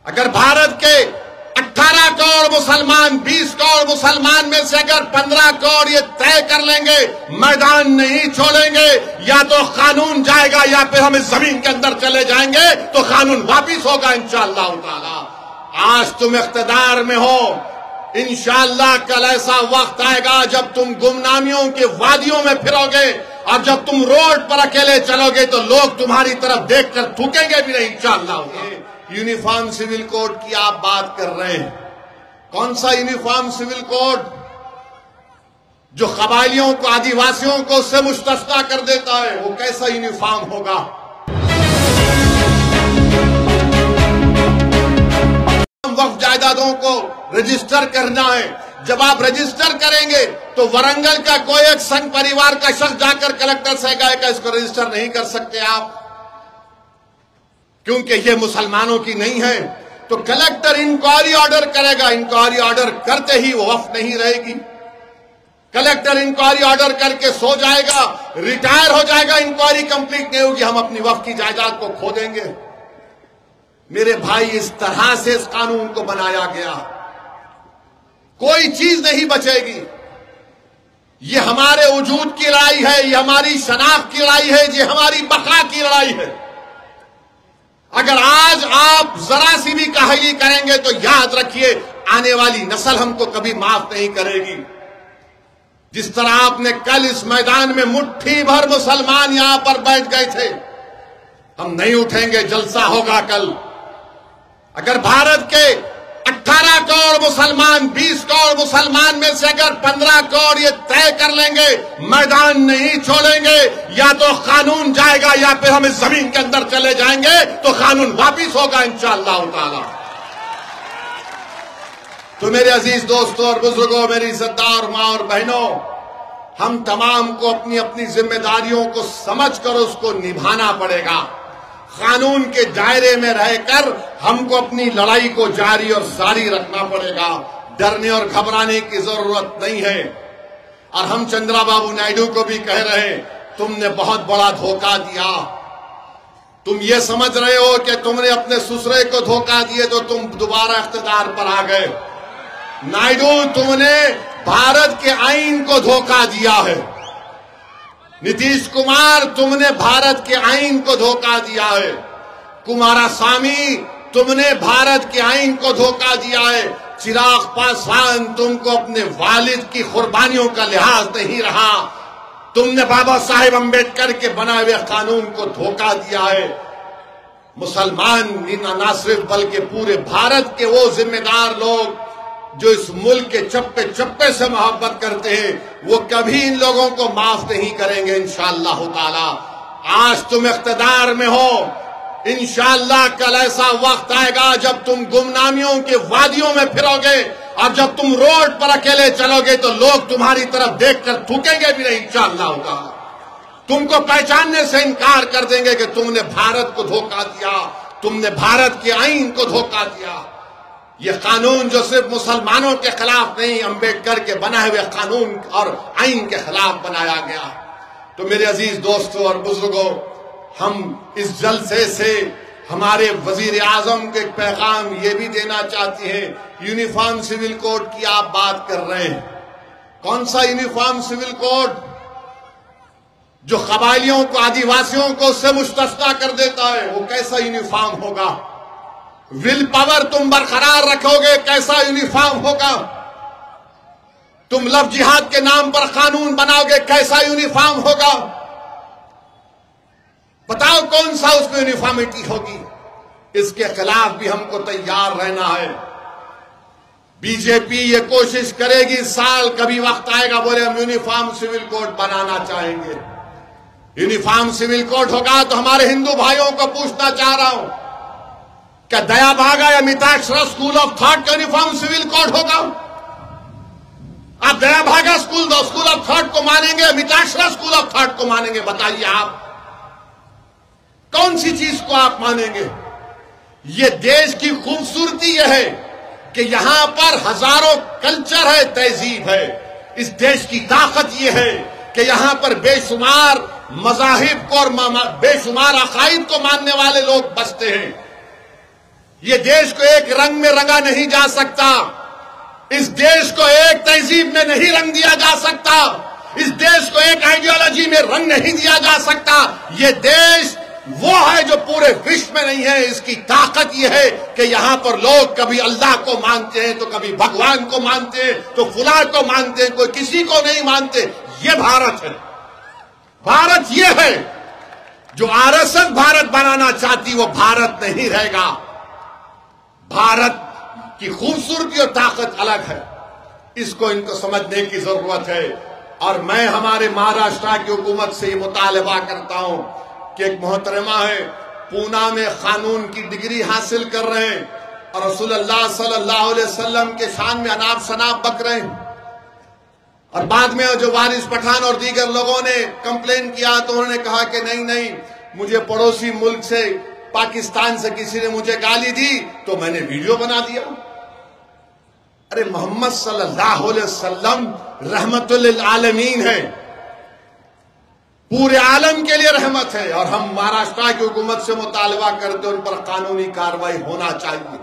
अगर भारत के 18 करोड़ मुसलमान 20 करोड़ मुसलमान में से अगर 15 करोड़ ये तय कर लेंगे मैदान नहीं छोड़ेंगे, या तो कानून जाएगा या फिर हम इस जमीन के अंदर चले जाएंगे, तो कानून वापिस होगा इंशाअल्लाह ताला। आज तुम इख्तिदार में हो, इंशाअल्लाह कल ऐसा वक्त आएगा जब तुम गुमनामियों के वादियों में फिरोगे, और जब तुम रोड पर अकेले चलोगे तो लोग तुम्हारी तरफ देखकर थूकेंगे भी नहीं इंशाअल्लाह। यूनिफॉर्म सिविल कोड की आप बात कर रहे हैं, कौन सा यूनिफॉर्म सिविल कोड जो कबायलियों को, आदिवासियों को उससे मुस्तस्ना कर देता है? वो कैसा यूनिफॉर्म होगा? वक्फ जायदादों को रजिस्टर करना है, जब आप रजिस्टर करेंगे तो वरंगल का कोई एक संघ परिवार का शख्स जाकर कलेक्टर से कहेगा इसको रजिस्टर नहीं कर सकते आप, क्योंकि ये मुसलमानों की नहीं है। तो कलेक्टर इंक्वायरी ऑर्डर करेगा, इंक्वायरी ऑर्डर करते ही वो वक्फ नहीं रहेगी। कलेक्टर इंक्वायरी ऑर्डर करके सो जाएगा, रिटायर हो जाएगा, इंक्वायरी कंप्लीट नहीं होगी, हम अपनी वक्फ की जायदाद को खो देंगे। मेरे भाई, इस तरह से इस कानून को बनाया गया, कोई चीज नहीं बचेगी। ये हमारे वजूद की लड़ाई है, ये हमारी शनाख्त की लड़ाई है, ये हमारी बका की लड़ाई है। अगर आज आप जरा सी भी काहली करेंगे तो याद रखिए आने वाली नस्ल हमको कभी माफ नहीं करेगी। जिस तरह आपने कल इस मैदान में मुट्ठी भर मुसलमान यहां पर बैठ गए थे, हम नहीं उठेंगे, जलसा होगा कल। अगर भारत के 18 करोड़ मुसलमान 20 करोड़ मुसलमान में से अगर 15 करोड़ ये तय कर लेंगे मैदान नहीं छोड़ेंगे, या तो कानून जाएगा या फिर हम इस जमीन के अंदर चले जाएंगे, तो कानून वापिस होगा इंशाअल्लाह ताला। तो मेरे अजीज दोस्तों और बुजुर्गों, मेरी इज्जतदार मां और बहनों, हम तमाम को अपनी अपनी जिम्मेदारियों को समझकर उसको निभाना पड़ेगा। कानून के दायरे में रहकर हमको अपनी लड़ाई को जारी और सारी रखना पड़ेगा। डरने और घबराने की जरूरत नहीं है। और हम चंद्रबाबू नायडू को भी कह रहे हैं, तुमने बहुत बड़ा धोखा दिया। तुम ये समझ रहे हो कि तुमने अपने ससुरे को धोखा दिए तो तुम दोबारा इख्तिदार पर आ गए। नायडू, तुमने भारत के आईन को धोखा दिया है। नीतीश कुमार, तुमने भारत के आईन को धोखा दिया है। कुमारस्वामी, तुमने भारत के आईन को धोखा दिया है। चिराग पासवान, तुमको अपने वालिद की कुर्बानियों का लिहाज नहीं रहा। तुमने बाबा साहेब अम्बेडकर के बनाए हुए कानून को धोखा दिया है। मुसलमान ना सिर्फ बल्कि पूरे भारत के वो जिम्मेदार लोग जो इस मुल्क के चप्पे चप्पे से मोहब्बत करते हैं, वो कभी इन लोगों को माफ नहीं करेंगे इंशाअल्लाह ताला। आज तुम इख्तिदार में हो, इंशाअल्लाह कल ऐसा वक्त आएगा जब तुम गुमनामियों के वादियों में फिरोगे, और जब तुम रोड पर अकेले चलोगे तो लोग तुम्हारी तरफ देखकर थूकेंगे भी नहीं इंशाअल्लाह ताला। तुमको पहचानने से इनकार कर देंगे कि तुमने भारत को धोखा दिया, तुमने भारत के आईन को धोखा दिया। यह कानून जो सिर्फ मुसलमानों के खिलाफ नहीं, अम्बेडकर के बनाए हुए कानून और आईन के खिलाफ बनाया गया। तो मेरे अजीज दोस्तों और बुजुर्गों, हम इस जलसे से हमारे वजीर आजम के पैगाम ये भी देना चाहते हैं। यूनिफॉर्म सिविल कोड की आप बात कर रहे हैं, कौन सा यूनिफॉर्म सिविल कोड जो कबायलियों को, आदिवासियों को उससे मुस्तस्ना कर देता है? वो कैसा यूनिफॉर्म होगा? विल पावर तुम बरकरार रखोगे, कैसा यूनिफॉर्म होगा? तुम लव जिहाद के नाम पर कानून बनाओगे, कैसा यूनिफॉर्म होगा? बताओ कौन सा उसमें यूनिफॉर्मिटी होगी? इसके खिलाफ भी हमको तैयार रहना है। बीजेपी ये कोशिश करेगी, साल कभी वक्त आएगा बोले हम यूनिफॉर्म सिविल कोड बनाना चाहेंगे। यूनिफॉर्म सिविल कोड होगा तो हमारे हिंदू भाइयों को पूछना चाह रहा हूं, क्या दया भागा या मिताक्षरा स्कूल ऑफ थॉट का यूनिफॉर्म सिविल कोड होगा? आप दया भागा स्कूल ऑफ थॉट को मानेंगे, मिताक्षरा स्कूल ऑफ थॉट को मानेंगे? बताइए आप कौन सी चीज को आप मानेंगे? ये देश की खूबसूरती यह है कि यहां पर हजारों कल्चर है, तहजीब है। इस देश की ताकत यह है कि यहां पर बेशुमार मजाहिब को और बेशुमार अकायद को मानने वाले लोग बसते हैं। ये देश को एक रंग में रंगा नहीं जा सकता, इस देश को एक तहजीब में नहीं रंग दिया जा सकता, इस देश को एक आइडियोलॉजी में रंग नहीं दिया जा सकता। ये देश वो है जो पूरे विश्व में नहीं है। इसकी ताकत यह है कि यहां पर लोग कभी अल्लाह को मानते हैं, तो कभी भगवान को मानते हैं, तो फुला को मानते हैं, कोई किसी को नहीं मानते। ये भारत है। भारत ये है। जो आरएसएस भारत बनाना चाहती वो भारत नहीं रहेगा। भारत की खूबसूरती और ताकत अलग है, इसको इनको समझने की जरूरत है। और मैं हमारे महाराष्ट्र की हुकूमत से ये मुतालबा करता हूं कि एक मोहतरमा है, पूना में कानून की डिग्री हासिल कर रहे हैं और रसूलुल्लाह सल्लल्लाहु अलैहि वसल्लम के शान में अनाप शनाप बक रहे हैं। और बाद में जो वारिस पठान और दीगर लोगों ने कंप्लेन किया तो उन्होंने कहा कि नहीं नहीं, मुझे पड़ोसी मुल्क से पाकिस्तान से किसी ने मुझे गाली दी तो मैंने वीडियो बना दिया। अरे मोहम्मद सल्लल्लाहु अलैहि वसल्लम रहमतुल लिल आलमीन है, पूरे आलम के लिए रहमत है। और हम महाराष्ट्र की हुकूमत से मुतालबा करते उन पर कानूनी कार्रवाई होना चाहिए।